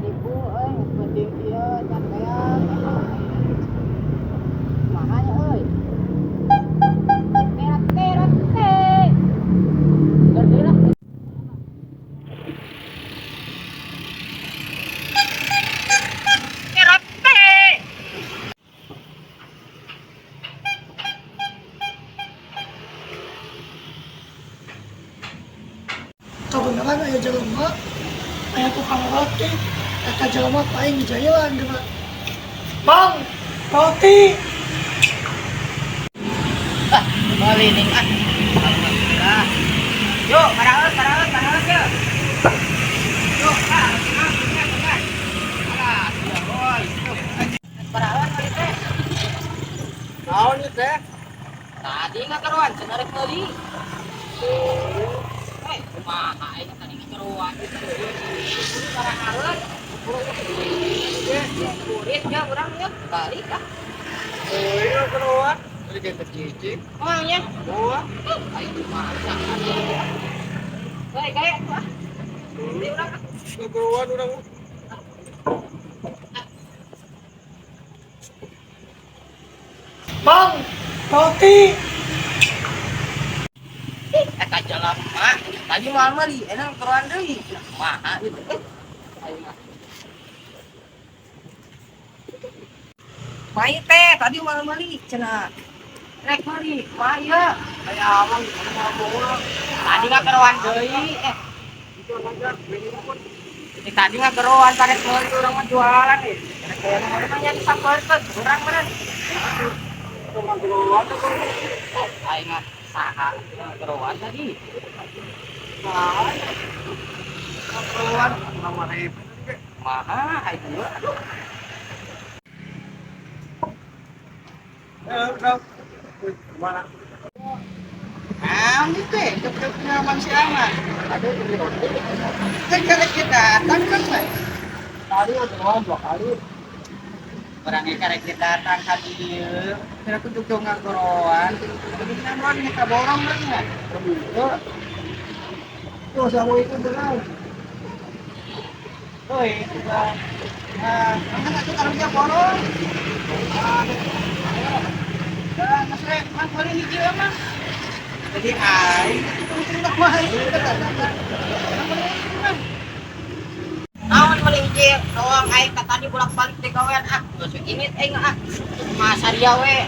ribu seperti dia dan kayak mahanya terat terat gede lah terat kebenaran aya jelema aya tukang roti eta jelema paling di jalan geuna. Bang, roti. balik nih alhamdulillah yuk barang yuk yuk alah iya boy barang balik teh naon ieu teh tadi ngakaruan cenah rek meuli kumaha aing tadi ngakaruan barang hareun kurit ya urang ya balik ah iya ngakaruan jadi kayak kecicing emangnya oh aing kumaha baik kayak tuh ini urang ngakaruan urang Bang, roti. eta jelema tadi moal meuli enang keruan deui kumaha ieu aing mah mai teh tadi moal meuli cenah rek meuli kumaha ieu aya awang moal bola tadi ngakeruan deui tadi ngakeruan tarek meuli urang mah jualan rek aya mah nya disampeureun urang meureun ngakeruan aing mah saha ngakeruan tadi keperluan nomor ribu mahal ayo aduh udah mana ini teh cepetnya manusia aman aduh kan kalau kita datang kan tadi ada 2 kali orangnya karek kita datang tadi kira kudu ngagoroan jadi namun kita borong kan ya tuh sama itu benar. Oi, mana tuh kalau dia borong? Masih boleh hiji mah. Jadi untuk mah itu naon boleh hiji doang aing tadi bolak-balik di gawean geus init aing masa dia we